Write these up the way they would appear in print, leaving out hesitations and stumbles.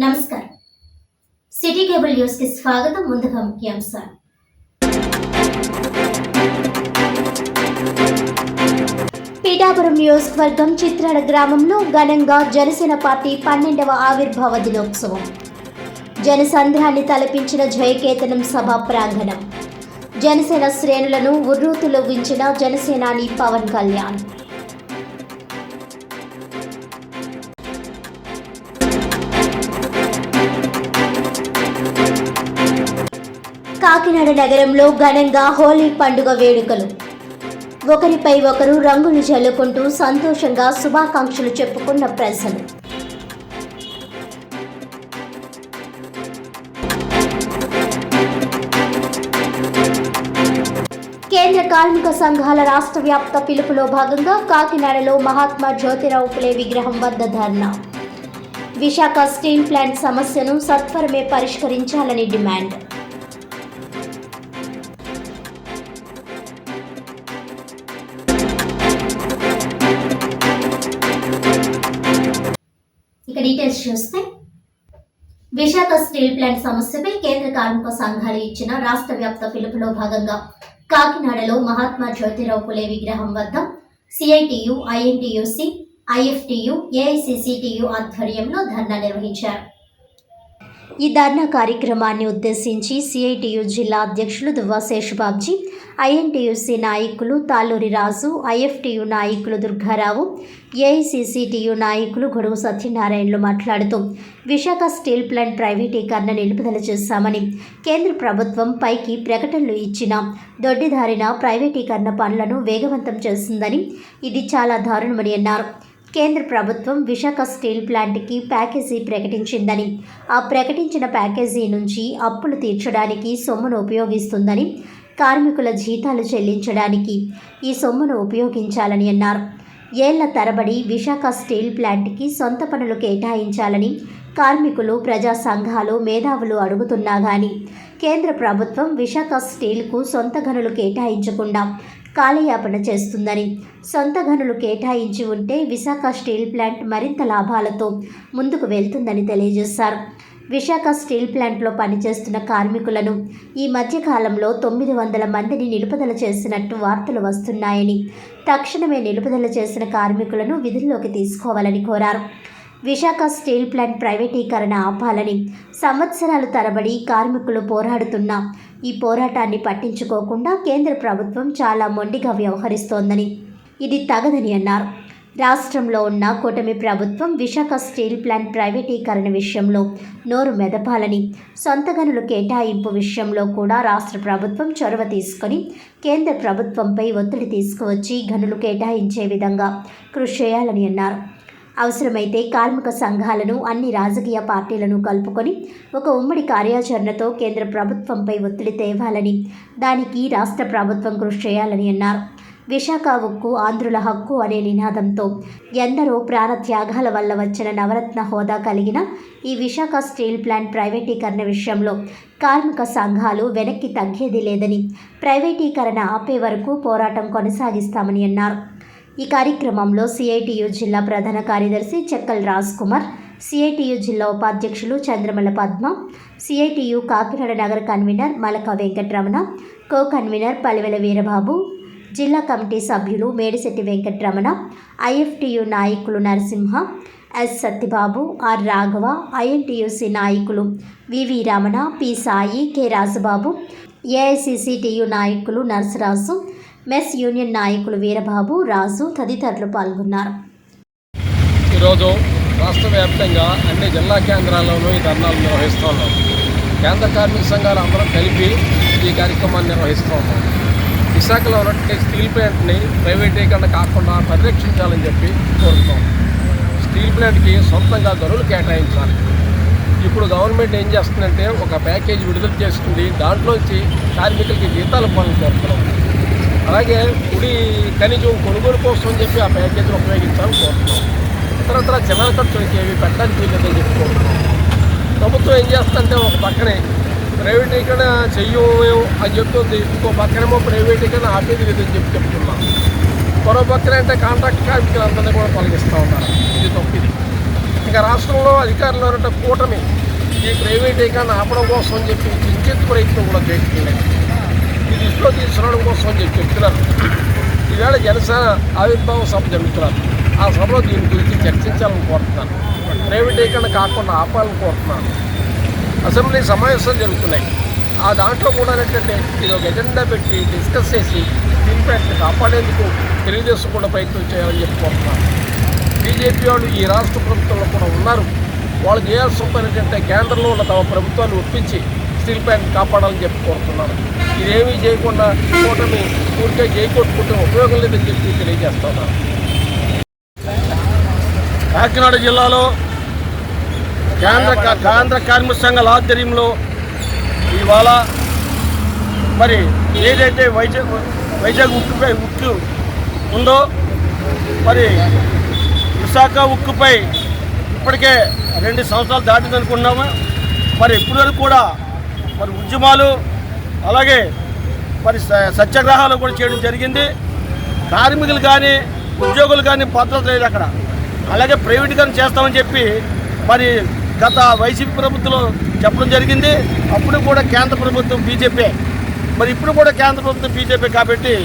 నమస్కారం. City cable news కి స్వాగతం. ముందుగా ముఖ్యాంశాలు. పీఠాపురం నియోజకవర్గం చిత్రాడ గ్రామంలో ఘనంగా జనసేన పార్టీ 12వ ఆవిర్భావ దినోత్సవం. జనసంద్రాన్ని తలపించిన జయకేతనం సభా ప్రాంగణం. జనసేన శ్రేణులను ఉర్రూతులోగించిన జనసేనాని పవన్ కళ్యాణ్. కాకినాడ నగరంలో ఘనంగా హోలీ పండుగ వేడుకలు. ఒకరిపై ఒకరు రంగులు జల్లుకుంటూ సంతోషంగా శుభాకాంక్షలు చెప్పుకున్న ప్రజలు. కేంద్ర కార్మిక సంఘాల రాష్ట్ర వ్యాప్త పిలుపులో భాగంగా కాకినాడలో మహాత్మా జ్యోతిరావు పులే విగ్రహం వద్ద ధర్నా. విశాఖ స్టీల్ ప్లాంట్ సమస్యను సత్వరమే పరిష్కరించాలని డిమాండ్. డీటెయిల్స్ చూస్తే, విశాఖ స్టీల్ ప్లాంట్ సమస్యపై కేంద్ర కార్మిక సంఘాలు ఇచ్చిన రాష్ట్ర వ్యాప్త పిలుపులో భాగంగా కాకినాడలో మహాత్మా జ్యోతిరావు పులే విగ్రహం వద్ద సిఐటియు, ఐఎన్టీయూసీ, ఐఎఫ్టియు, ఏఐసిసిటియు ఆధ్వర్యంలో ధర్నా నిర్వహించారు. ఈ ధర్నా కార్యక్రమాన్ని ఉద్దేశించి సిఐటియు జిల్లా అధ్యక్షులు దువ్వా శేషబాబ్జీ, ఐఎన్టీయూసీ నాయకులు తాళ్ళూరి రాజు, ఐఎఫ్టియు నాయకులు దుర్గారావు, ఏఐసిసిటియు నాయకులు గొడుగు సత్యనారాయణలు మాట్లాడుతూ విశాఖ స్టీల్ ప్లాంట్ ప్రైవేటీకరణ నిలుపుదల చేశామని, కేంద్ర ప్రభుత్వం పైకి ప్రకటనలు ఇచ్చిన దొడ్డిదారిన ప్రైవేటీకరణ పనులను వేగవంతం చేసిందని, ఇది చాలా దారుణమని అన్నారు. కేంద్ర ప్రభుత్వం విశాఖ స్టీల్ ప్లాంట్కి ప్యాకేజీ ప్రకటించిందని, ఆ ప్రకటించిన ప్యాకేజీ నుంచి అప్పులు తీర్చడానికి సొమ్మును ఉపయోగిస్తుందని, కార్మికుల జీతాలు చెల్లించడానికి ఈ సొమ్మును ఉపయోగించాలని అన్నారు. ఏళ్ల తరబడి విశాఖ స్టీల్ ప్లాంట్కి సొంత పనులు కేటాయించాలని కార్మికులు, ప్రజా సంఘాలు, మేధావులు అడుగుతున్నా కానీ కేంద్ర ప్రభుత్వం విశాఖ స్టీల్కు సొంత గనులు కేటాయించకుండా కాలయాపన చేస్తుందని, సొంత గనులు కేటాయించి ఉంటే విశాఖ స్టీల్ ప్లాంట్ మరింత లాభాలతో ముందుకు వెళ్తుందని తెలియజేశారు. విశాఖ స్టీల్ ప్లాంట్లో పనిచేస్తున్న కార్మికులను ఈ మధ్యకాలంలో 900 మందిని నిలుపుదల చేసినట్టు వార్తలు వస్తున్నాయని, తక్షణమే నిలుపుదల చేసిన కార్మికులను విధుల్లోకి తీసుకోవాలని కోరారు. విశాఖ స్టీల్ ప్లాంట్ ప్రైవేటీకరణ ఆపాలని సంవత్సరాల తరబడి కార్మికులు పోరాడుతున్నా ఈ పోరాటాన్ని పట్టించుకోకుండా కేంద్ర ప్రభుత్వం చాలా మొండిగా వ్యవహరిస్తోందని, ఇది తగదని అన్నారు. రాష్ట్రంలో ఉన్న కూటమి ప్రభుత్వం విశాఖ స్టీల్ ప్లాంట్ ప్రైవేటీకరణ విషయంలో నోరు మెదపాలని, సొంత గనుల కేటాయింపు విషయంలో కూడా రాష్ట్ర ప్రభుత్వం చొరవ తీసుకొని కేంద్ర ప్రభుత్వంపై ఒత్తిడి తీసుకువచ్చి గనులు కేటాయించే విధంగా కృషి చేయాలని అన్నారు. అవసరమైతే కార్మిక సంఘాలను, అన్ని రాజకీయ పార్టీలను కలుపుకొని ఒక ఉమ్మడి కార్యాచరణతో కేంద్ర ప్రభుత్వంపై ఒత్తిడి తేవాలని, దానికి రాష్ట్ర ప్రభుత్వం కృషి చేయాలని అన్నారు. విశాఖ ఉక్కు ఆంధ్రుల హక్కు అనే నినాదంతో ఎందరో ప్రాణత్యాగాల వల్ల వచ్చిన నవరత్న హోదా కలిగిన ఈ విశాఖ స్టీల్ ప్లాంట్ ప్రైవేటీకరణ విషయంలో కార్మిక సంఘాలు వెనక్కి తగ్గేది లేదని, ప్రైవేటీకరణ ఆపే వరకు పోరాటం కొనసాగిస్తామని అన్నారు. ఈ కార్యక్రమంలో సిఐటియు జిల్లా ప్రధాన కార్యదర్శి చెక్కల్ రాజ్ కుమార్, సిఐటియు జిల్లా ఉపాధ్యక్షులు చంద్రమల పద్మ, సిఐటియు కాకినాడ నగర convener Malaka Venkataramana, co convener Palivela Veerababu, జిల్లా కమిటీ సభ్యులు మేడిశెట్టి వెంకటరమణ, ఐఎఫ్టియు నాయకులు Narasimha, S Satyababu, R Raghava, INTUC నాయకులు VV Ramana, P Sai, K Rajababu, AICCTU నాయకులు నర్సరాజు, మెస్ యూనియన్ నాయకులు వీరబాబు, రాజు తదితరులు పాల్గొన్నారు. ఈరోజు రాష్ట్ర వ్యాప్తంగా అన్ని జిల్లా కేంద్రాల్లోనూ ఈ ధర్నాలు నిర్వహిస్తున్నాం. కేంద్ర కార్మిక సంఘాలు అందరం కలిపి ఈ కార్యక్రమాన్ని నిర్వహిస్తున్నాం. విశాఖలో ఉన్నటువంటి స్టీల్ ప్లాంట్ని ప్రైవేటీకరణ కాకుండా పరిరక్షించాలని చెప్పి కోరుతున్నాం. స్టీల్ ప్లాంట్కి సొంతంగా గనులు కేటాయించాలి. ఇప్పుడు గవర్నమెంట్ ఏం చేస్తుందంటే ఒక ప్యాకేజీ విడుదల చేస్తుంది, దాంట్లోంచి కార్మికులకి జీతాలు పనులు కోరుతున్నాం. అలాగే కుడి ఖనిజం కొనుగోలు కోసం చెప్పి ఆ ప్యాకేజీని ఉపయోగించాలని కోరుతున్నాం. ఇతరత్ర చిల్లర ఖర్చులకి ఏవి పెట్టడానికి వీలేదని చెప్పి కోరుతున్నాం. ప్రభుత్వం ఏం చేస్తుందంటే ఒక పక్కనే ప్రైవేటీకరణ చెయ్యము అని చెప్తుంది, ఇంకో పక్కనేమో ప్రైవేటీకరణ ఆపేది లేదని చెప్పి చెప్తున్నాం. మరో పక్కన అంటే కాంట్రాక్ట్ కార్మికులందరినీ కూడా తొలగిస్తూ ఉన్నారు. ఇది తప్పిది. ఇక రాష్ట్రంలో అధికారంలో ఉన్న కూటమి ఈ ప్రైవేటీకరణ ఆపడం కోసం అని చెప్పి కించిత్ ప్రయత్నం కూడా చేయట్లేదు. ఇది దృష్టిలో తీసుకురావడం కోసం అని చెప్పి చెప్తున్నారు. ఈవేళ జనసేన ఆవిర్భావ సభ జరుగుతున్నారు. ఆ సభలో దీని గురించి చర్చించాలని కోరుతున్నాను. ప్రైవేటీకరణ కాకుండా ఆపాలని కోరుతున్నాను. అసెంబ్లీ సమావేశాలు జరుగుతున్నాయి. ఆ దాంట్లో కూడా ఏంటంటే ఇది ఒక ఎజెండా పెట్టి డిస్కస్ చేసి దీనిపైన కాపాడేందుకు తెలుగుదేశం కూడా ప్రయత్నం చేయాలని చెప్పి కోరుతున్నాను. బీజేపీ వాళ్ళు ఈ రాష్ట్ర ప్రభుత్వంలో కూడా ఉన్నారు. వాళ్ళు చేయాల్సిన పని ఏంటంటే కేంద్రంలో ఉన్న తమ ప్రభుత్వాన్ని ఒప్పించి స్టీల్ ప్లాంట్ కాపాడాలని చెప్పి కోరుతున్నాను. ఇదేమీ చేయకుండా కూటమి ఊరికే చేయకొట్టుకుంటే ఉపయోగం లేదని చెప్పి తెలియజేస్తున్నాను. కాకినాడ జిల్లాలో కేంద్ర కార్మిక సంఘాల ఆధ్వర్యంలో ఇవాళ మరి ఏదైతే వైజాగ్ ఉక్కు ఉందో మరి విశాఖ ఉక్కుపై ఇప్పటికే 2 సంవత్సరాలు దాటిందనుకున్నాము. మరి ఇప్పటివరకు కూడా మరి ఉద్యమాలు అలాగే మరి సత్యాగ్రహాలు కూడా చేయడం జరిగింది. కార్మికులు కానీ ఉద్యోగులు కానీ భద్రత లేదు అక్కడ. అలాగే ప్రైవేటీకరణ చేస్తామని చెప్పి మరి గత వైసీపీ ప్రభుత్వంలో చెప్పడం జరిగింది. అప్పుడు కూడా కేంద్ర ప్రభుత్వం బీజేపీ, మరి ఇప్పుడు కూడా కేంద్ర ప్రభుత్వం బీజేపీ కాబట్టి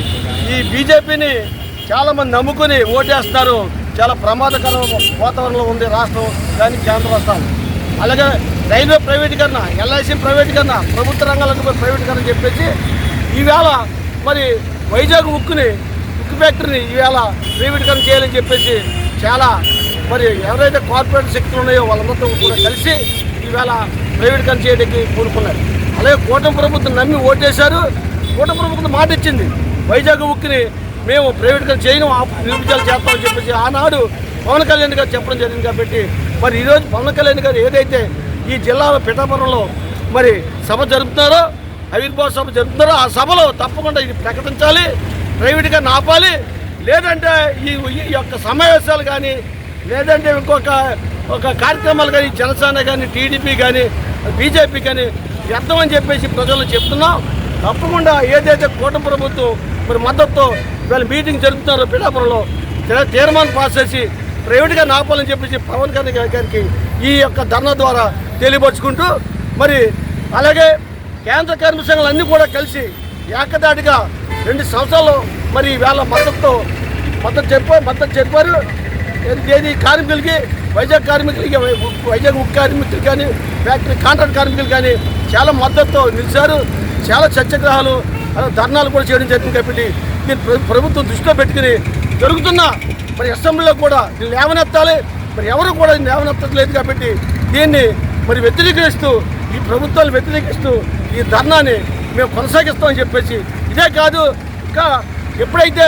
ఈ బీజేపీని చాలామంది నమ్ముకొని ఓటేస్తున్నారు. చాలా ప్రమాదకర వాతావరణంలో ఉంది రాష్ట్రం కానీ కేంద్ర రాష్ట్రాలు. అలాగే రైల్వే ప్రైవేటీకరణ, ఎల్ఐసి ప్రైవేటీకరణ, ప్రభుత్వ రంగాలకు ప్రైవేటీకరణ చెప్పేసి ఈవేళ మరి వైజాగ్ ఉక్కు ఫ్యాక్టరీని ఈవేళ ప్రైవేటీకరణ చేయాలని చెప్పేసి చాలా మరి ఎవరైతే కార్పొరేట్ శక్తులు ఉన్నాయో వాళ్ళందరితో కూడా కలిసి ఈవేళ ప్రైవేటీకరణ చేయడానికి కోరుకున్నారు. అలాగే కూటమి ప్రభుత్వం నమ్మి ఓటేశారు. కూటమి ప్రభుత్వం మాట ఇచ్చింది వైజాగ్ ఉక్కుని మేము ప్రైవేటీకరణ చేయడం నిరూపించాలి చేస్తామని చెప్పేసి ఆనాడు పవన్ కళ్యాణ్ గారు చెప్పడం జరిగింది. కాబట్టి మరి ఈరోజు పవన్ కళ్యాణ్ గారు ఏదైతే ఈ జిల్లాలో పిఠాపురంలో మరి సభ జరుపుతున్నారో, ఆవిర్భావ సభ జరుపుతున్నారో ఆ సభలో తప్పకుండా ఇది ప్రకటించాలి, ప్రైవేటీకరణ ఆపాలి. లేదంటే ఈ యొక్క సమావేశాలు కానీ లేదంటే ఒక కార్యక్రమాలు కానీ జనసేన కానీ టీడీపీ కానీ బీజేపీ కానీ వ్యర్థమని చెప్పేసి ప్రజలు చెప్తున్నాం. తప్పకుండా ఏదైతే కూటమి ప్రభుత్వం మరి మద్దతుతో వీళ్ళు మీటింగ్ జరుపుతున్నారో పిఠాపురంలో తీర్మానం పాస్ చేసి ప్రైవేట్గా ఆపాలని చెప్పేసి పవన్ కళ్యాణ్ గారికి ఈ యొక్క ధర్నా ద్వారా తెలియపరుచుకుంటూ మరి అలాగే కేంద్ర కార్మిక సంఘాలు అన్నీ కూడా కలిసి ఏకదాటిగా 2 సంవత్సరాలు మరి వీళ్ళ మద్దతు చెప్పారు. ఏది కార్మికులకి వైజాగ్ కార్మికులకి వైజాగ్ ఉక్కు కార్మికులు కానీ ఫ్యాక్టరీ కాంట్రాక్ట్ కార్మికులు కానీ చాలా మద్దతుతో నిలిచారు. చాలా సత్యాగ్రహాలు ధర్నాలు కూడా చేయడం జరిగింది. కాబట్టి దీన్ని ప్రభుత్వం దృష్టిలో పెట్టుకుని జరుగుతున్న మరి అసెంబ్లీలో కూడా దీన్ని లేవనెత్తాలి. మరి ఎవరు కూడా లేవనెత్తలేదు కాబట్టి దీన్ని మరి వ్యతిరేకిస్తూ ఈ ప్రభుత్వాలు వ్యతిరేకిస్తూ ఈ ధర్నాన్ని మేము కొనసాగిస్తామని చెప్పేసి ఇదే కాదు ఇంకా ఎప్పుడైతే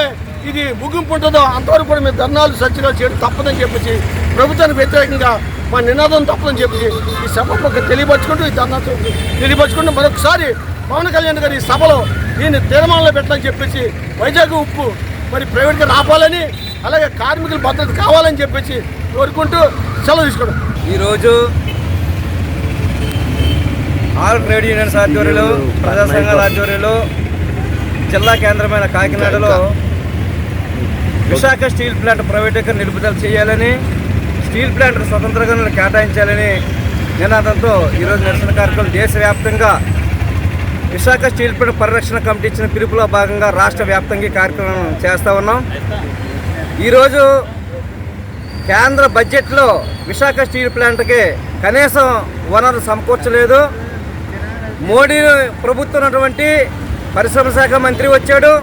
ఇది ముగింపు ఉంటుందో అంతవరకు కూడా మేము ధర్నాలు సత్యాగ్రహాలు చేయడం తప్పదని చెప్పేసి ప్రభుత్వానికి వ్యతిరేకంగా మా నినాదం తప్పదని చెప్పేసి ఈ సభ తెలియపరుచుకుంటూ ఈ ధర్నా తెలియపరుచుకుంటూ మరొకసారి పవన్ కళ్యాణ్ గారు ఈ సభలో దీన్ని తీర్మానంలో పెట్టాలని చెప్పేసి వైజాగ్ ఉక్కు మరి ప్రైవేట్గా ఆపాలని అలాగే కార్మికుల భద్రత కావాలని చెప్పేసి కోరుకుంటూ సెలవు తీసుకోవడం. ఈరోజు ఆల్ ట్రేడ్ యూనియన్స్ ఆధ్వర్యంలో ప్రజా సంఘాల ఆధ్వర్యంలో జిల్లా కేంద్రమైన కాకినాడలో విశాఖ స్టీల్ ప్లాంట్ ప్రైవేటీకరణ నిలుపుదల చేయాలని, స్టీల్ ప్లాంట్ స్వతంత్రంగా కేటాయించాలని నినాదంతో ఈరోజు నిరసన కార్యక్రమం దేశవ్యాప్తంగా విశాఖ స్టీల్ ప్లాంట్ పరిరక్షణ కమిటీ ఇచ్చిన పిలుపులో భాగంగా రాష్ట్ర వ్యాప్తంగా కార్యక్రమం చేస్తూ ఉన్నాం. ఈరోజు కేంద్ర బడ్జెట్లో విశాఖ స్టీల్ ప్లాంట్కి కనీసం వనరు సమకూర్చలేదు. మోడీ ప్రభుత్వం ఉన్నటువంటి పరిశ్రమ శాఖ మంత్రి వచ్చాడు,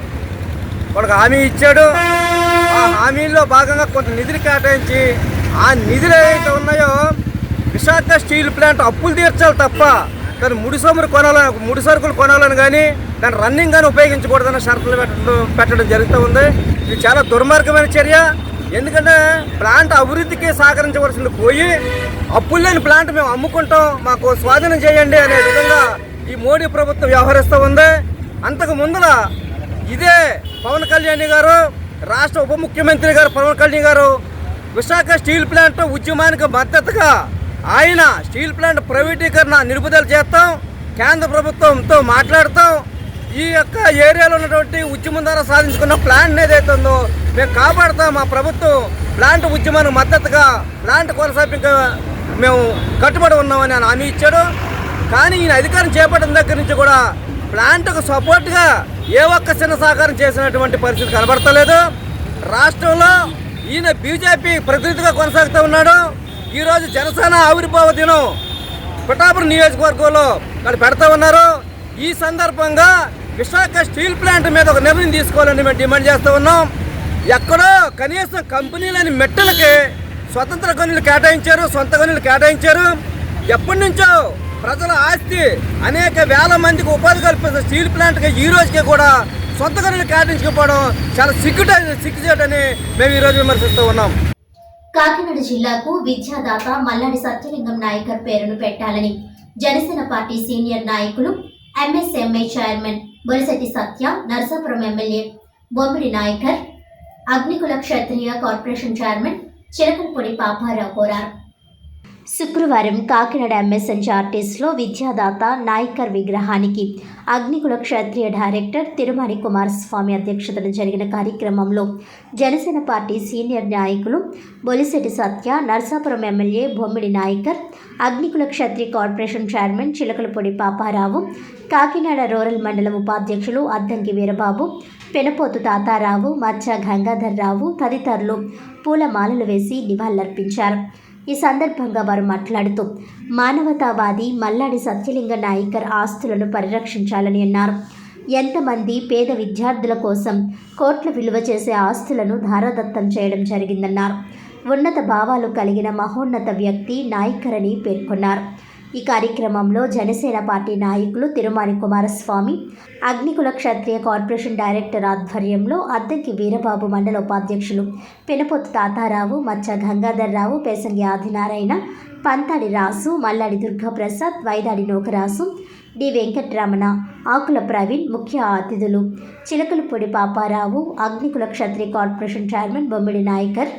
వాళ్ళకి హామీ ఇచ్చాడు. ఆ హామీల్లో భాగంగా కొంత నిధులు కేటాయించి ఆ నిధులు ఏవైతే ఉన్నాయో విశాఖ స్టీల్ ప్లాంట్ అప్పులు తీర్చాలి తప్ప దాన్ని ముడి సరుకులు కొనాలని కానీ దాన్ని రన్నింగ్ కానీ ఉపయోగించకూడదన్న షరతులు పెట్టడం జరుగుతూ ఉంది. ఇది చాలా దుర్మార్గమైన చర్య. ఎందుకంటే ప్లాంట్ అభివృద్ధికి సహకరించవలసింది పోయి అప్పులు లేని ప్లాంట్ మేము అమ్ముకుంటాం, మాకు స్వాధీనం చేయండి అనే విధంగా ఈ మోడీ ప్రభుత్వం వ్యవహరిస్తూ ఉంది. అంతకు ముందర ఇదే పవన్ కళ్యాణ్ గారు, రాష్ట్ర ఉప ముఖ్యమంత్రి గారు పవన్ కళ్యాణ్ గారు విశాఖ స్టీల్ ప్లాంట్ ఉద్యమానికి మద్దతుగా ఆయన స్టీల్ ప్లాంట్ ప్రైవేటీకరణ నిలుపుదల చేస్తాం, కేంద్ర ప్రభుత్వంతో మాట్లాడతాం, ఈ యొక్క ఏరియాలో ఉన్నటువంటి ఉద్యమం ద్వారా సాధించుకున్న ప్లాంట్ ఏదైతే ఉందో మేము కాపాడుతాం, మా ప్రభుత్వం ప్లాంట్ ఉద్యమానికి మద్దతుగా ప్లాంట్ కొనసాగింపు మేము కట్టుబడి ఉన్నామని ఆయన హామీ ఇచ్చాడు. కానీ ఈయన అధికారం చేపట్టిన దగ్గర నుంచి కూడా ప్లాంట్కు సపోర్ట్గా ఏ ఒక్క చిన్న సహకారం చేసినటువంటి పరిస్థితి కనబడతలేదు. రాష్ట్రంలో ఈయన బీజేపీ ప్రతినిధిగా కొనసాగుతూ ఉన్నాడు. ఈరోజు జనసేన ఆవిర్భావ దినం పిఠాపురం నియోజకవర్గంలో వాళ్ళు పెడతా ఉన్నారు. ఈ సందర్భంగా విశాఖ స్టీల్ ప్లాంట్ మీద ఒక నిర్ణయం తీసుకోవాలని మేము డిమాండ్ చేస్తూ ఉన్నాం. ఎక్కడో కనీసం కంపెనీలని మెట్టలకి స్వతంత్ర గనులు కేటాయించారు, సొంత గనులు కేటాయించారు. ఎప్పటి నుంచో ప్రజల ఆస్తి అనేక వేల మందికి ఉపాధి కల్పిస్తున్న స్టీల్ ప్లాంట్కి ఈ రోజుకి కూడా సొంత గనులు కేటాయించకపోవడం చాలా సిగ్గుచేటని మేము ఈరోజు విమర్శిస్తూ ఉన్నాం. కాకినాడ జిల్లాకు విద్యాదాత మల్లాడి సత్యలింగం నాయకర్ పేరును పెట్టాలని జనసేన పార్టీ సీనియర్ నాయకులు MSMI chairman Bolisetti Satya, Narasapuram MLA Bommidi Nayakar, Agnikula Kshatriya corporation chairman Chilakalapudi Paparao కోరారు. శుక్రవారం కాకినాడ ఎంఎస్ఎన్ఆర్టీస్లో విద్యాదాత నాయకర్ విగ్రహానికి అగ్నికుల క్షత్రియ డైరెక్టర్ తిరుమణి కుమారస్వామి అధ్యక్షతన జరిగిన కార్యక్రమంలో జనసేన పార్టీ సీనియర్ నాయకులు Bolisetti Satya, Narasapuram MLA Bommidi Nayakar, Agnikula Kshatriya corporation chairman Chilakalapudi Paparao, Kakinada rural మండలం ఉపాధ్యక్షులు అద్దంకి వీరబాబు, పెనపోతు తాతారావు, మచ్చ గంగాధర్ రావు తదితరులు పూలమాలలు వేసి నివాళులర్పించారు. ఈ సందర్భంగా వారు మాట్లాడుతూ మానవతావాది మల్లాడి సత్యలింగ నాయకర్ ఆస్తులను పరిరక్షించాలని అన్నారు. ఎంతమంది పేద విద్యార్థుల కోసం కోట్ల విలువ చేసే ఆస్తులను ధారాదత్తం చేయడం జరిగిందన్నారు. ఉన్నత భావాలు కలిగిన మహోన్నత వ్యక్తి నాయకర్ అని పేర్కొన్నారు. ఈ కార్యక్రమంలో జనసేన పార్టీ నాయకులు తిరుమణి కుమారస్వామి, అగ్నికుల క్షత్రియ కార్పొరేషన్ డైరెక్టర్ ఆధ్వర్యంలో అద్దంకి వీరబాబు, మండల ఉపాధ్యక్షులు పెనపొత్తు తాతారావు, మచ్చ గంగాధర్ రావు, పేసంగి ఆదినారాయణ, పంతాడి రాసు, మల్లాడి దుర్గాప్రసాద్, వైదాడి నోకరాసు, డి వెంకటరమణ, ఆకుల ప్రవీణ్ ముఖ్య అతిథులు, చిలకలపూడి పాపారావు, అగ్నికుల క్షత్రియ కార్పొరేషన్ చైర్మన్ బొమ్మిడి నాయకర్,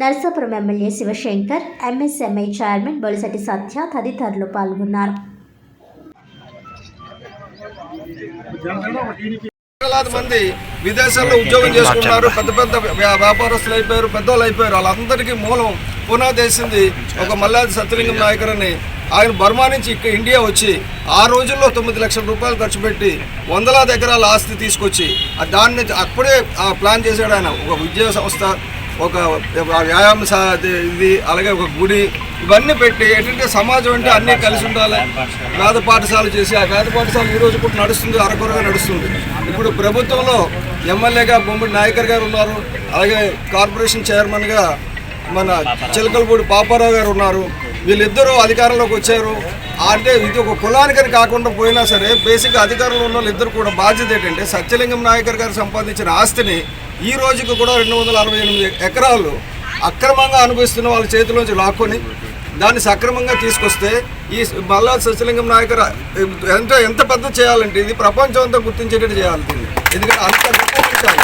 నరసాపురం ఎమ్మెల్యే శివశంకర్, ఎంఎస్ఎంఐ చైర్మన్ బొలిశెట్టి సత్య తదితరులు పాల్గొన్నారు. వేలాది మంది విదేశాల్లో ఉద్యోగం చేసుకున్నారు, పెద్ద పెద్ద వ్యాపారస్తులు అయిపోయారు, పెద్దోళ్ళు అయిపోయారు. వాళ్ళందరికీ మూలం పునాదేసింది ఒక మల్లాది సత్యలింగం నాయకర్ అని. ఆయన బర్మా నుంచి ఇక్కడ ఇండియా వచ్చి ఆ రోజుల్లో 9 లక్షల రూపాయలు ఖర్చు పెట్టి వందలాది ఎకరాల ఆస్తి తీసుకొచ్చి దాన్ని అప్పుడే ప్లాన్ చేశాడు ఆయన. ఒక విద్యా సంస్థ, ఒక వ్యాయామ ఇది, అలాగే ఒక గుడి, ఇవన్నీ పెట్టి ఏంటంటే సమాజం అంటే అన్నీ కలిసి ఉండాలి. వేద పాఠశాల చేసి ఆ వేద పాఠశాల ఈరోజు కూడా నడుస్తుంది, అరకొరగా నడుస్తుంది. ఇప్పుడు ప్రభుత్వంలో ఎమ్మెల్యేగా బొమ్మిడి నాయకర్ గారు ఉన్నారు, అలాగే కార్పొరేషన్ చైర్మన్గా మన చిలకలపూడి పాపారావు గారు ఉన్నారు. వీళ్ళిద్దరూ అధికారంలోకి వచ్చారు. అంటే ఇది ఒక కులానికని కాకుండా పోయినా సరే బేసిక్గా అధికారంలో ఉన్న వాళ్ళిద్దరు కూడా బాధ్యత ఏంటంటే సత్యలింగం నాయకర్ గారు సంపాదించిన ఆస్తిని ఈ రోజుకి కూడా 268 ఎకరాలు అక్రమంగా అనుభవిస్తున్న వాళ్ళ చేతిలోంచి లాక్కొని దాన్ని సక్రమంగా తీసుకొస్తే ఈ మల్లాది సత్యలింగం నాయకర్ ఎంత పెద్ద చేయాలంటే ఇది ప్రపంచం అంతా గుర్తించేటట్టు చేయాలి దీన్ని. ఎందుకంటే అంత గుర్తించాలి.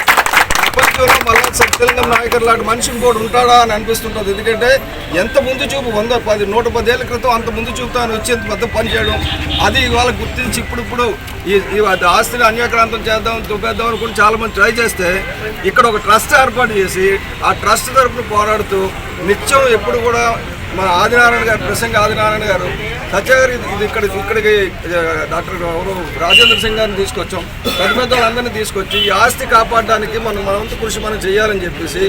ప్రపంచంలో మల్లాది సత్యలింగం నాయకర్ లాంటి మనిషి ఇంకోటి ఉంటాడా అని అనిపిస్తుంటుంది. ఎందుకంటే ఎంత ముందు చూపు 110-110 ఏళ్ళ క్రితం అంత ముందు చూపుతో ఆయన వచ్చి ఎంత పెద్ద పని చేయడం, అది ఇవాళ గుర్తించి ఇప్పుడు ఈ ఆస్తిని అన్యాక్రాంతం చేద్దాం, దుబ్బేద్దాం అనుకుని చాలామంది ట్రై చేస్తే ఇక్కడ ఒక ట్రస్ట్ ఏర్పాటు చేసి ఆ ట్రస్ట్ తరఫున పోరాడుతూ నిత్యం ఎప్పుడు కూడా మన ఆదినారాయణ గారు, ప్రసంగ ఆదినారాయణ గారు, సత్య గారు ఇది ఇక్కడికి డాక్టర్ రాజేంద్ర సింగ్ గారిని తీసుకొచ్చాం, పెద్ద పెద్ద వాళ్ళందరినీ తీసుకొచ్చి ఈ ఆస్తి కాపాడడానికి మన వంతు కృషి మనం చేయాలని చెప్పేసి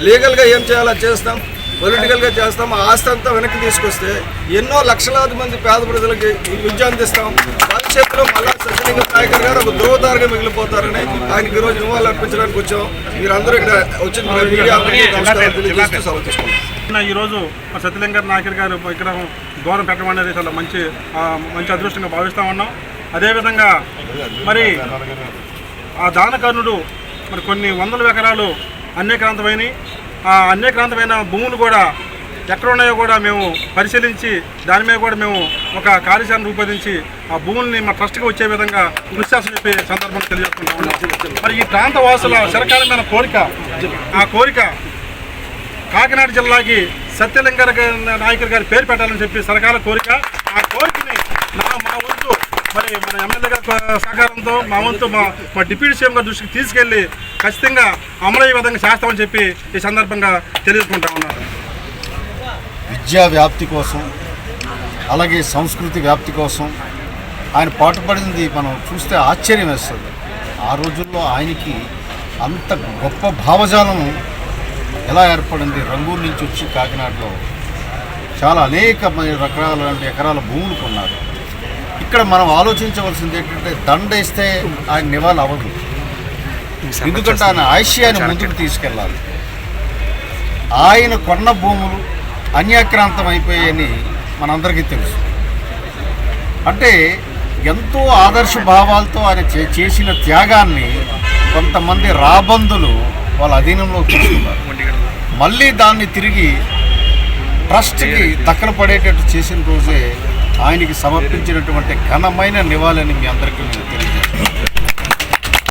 లీగల్గా ఏం చేయాలో చేస్తాం, పొలిటికల్గా చేస్తాం. ఆ ఆస్తి అంతా వెనక్కి తీసుకొస్తే ఎన్నో లక్షలాది మంది పేద ప్రజలకి విద్య అందిస్తాం. భవిష్యత్తులో మళ్ళా సత్యలింగం నాయకర్ గారు ఒక ధ్రువతారుగా మిగిలిపోతారని ఆయనకి ఈరోజు నివాళులు అర్పించడానికి వచ్చాం. మీరందరూ ఇక్కడ వచ్చిన మీడియా నమస్కారం తెలియజేస్తూ సెలవు తీసుకుంటాం. ఈరోజు సత్యలింగ నాయకర్ గారు విగ్రహం దూరం పెట్టడం అనేది చాలా మంచి అదృష్టంగా భావిస్తూ ఉన్నాం. అదేవిధంగా మరి ఆ దానకర్ణుడు మరి కొన్ని వందల ఎకరాలు అన్యక్రాంతమైనవి. ఆ అన్యక్రాంతమైన భూములు కూడా ఎక్కడ ఉన్నాయో కూడా మేము పరిశీలించి దాని మీద కూడా మేము ఒక కార్యాచరణ రూపొందించి ఆ భూముల్ని మా ట్రస్ట్గా వచ్చే విధంగా కృషి చేస్తని చెప్పి సందర్భంగా తెలియజేసుకుంటా ఉన్నాం. మరి ఈ ప్రాంత వాసుల చిరకాలమైన కోరిక, ఆ కోరిక కాకినాడ జిల్లాకి సత్యలింగ నాయకర్ గారి పేరు పెట్టాలని చెప్పి సరకాల కోరిక. ఆ కోరికని మా వంతు మరి మన ఎమ్మెల్యే గారి సహకారంతో మా వంతు మా డిప్యూటీ సీఎం గారి దృష్టికి తీసుకెళ్లి ఖచ్చితంగా అమలయ్యే విధంగా చేస్తామని చెప్పి ఈ సందర్భంగా తెలియజేసుకుంటా ఉన్నారు. విద్యా వ్యాప్తి కోసం అలాగే సంస్కృతి వ్యాప్తి కోసం ఆయన పాటుపడింది మనం చూస్తే ఆశ్చర్యం వేస్తుంది. ఆ రోజుల్లో ఆయనకి అంత గొప్ప భావజాలం ఎలా ఏర్పడింది? రంగూరు నుంచి వచ్చి కాకినాడలో చాలా అనేక రకాల ఎకరాల భూములు కొన్నారు. ఇక్కడ మనం ఆలోచించవలసింది ఏంటంటే దండేస్తే ఆయన నివాళి అవ్వదు, ఎందుకంటే ఆయన ఆశయాన్ని ముందుకు తీసుకెళ్ళాలి. ఆయన కొన్న భూములు అన్యాక్రాంతం అయిపోయాయని మనందరికీ తెలుసు. అంటే ఎంతో ఆదర్శ భావాలతో ఆయన చేసిన త్యాగాన్ని కొంతమంది రాబందులు వాళ్ళ అధీనంలో తీసుకున్నారు. మళ్ళీ దాన్ని తిరిగి ట్రస్ట్కి దక్కన పడేటట్టు చేసిన రోజే ఆయనకి సమర్పించినటువంటి ఘనమైన నివాళిని మీ అందరికీ నేను తెలియజేస్తాను.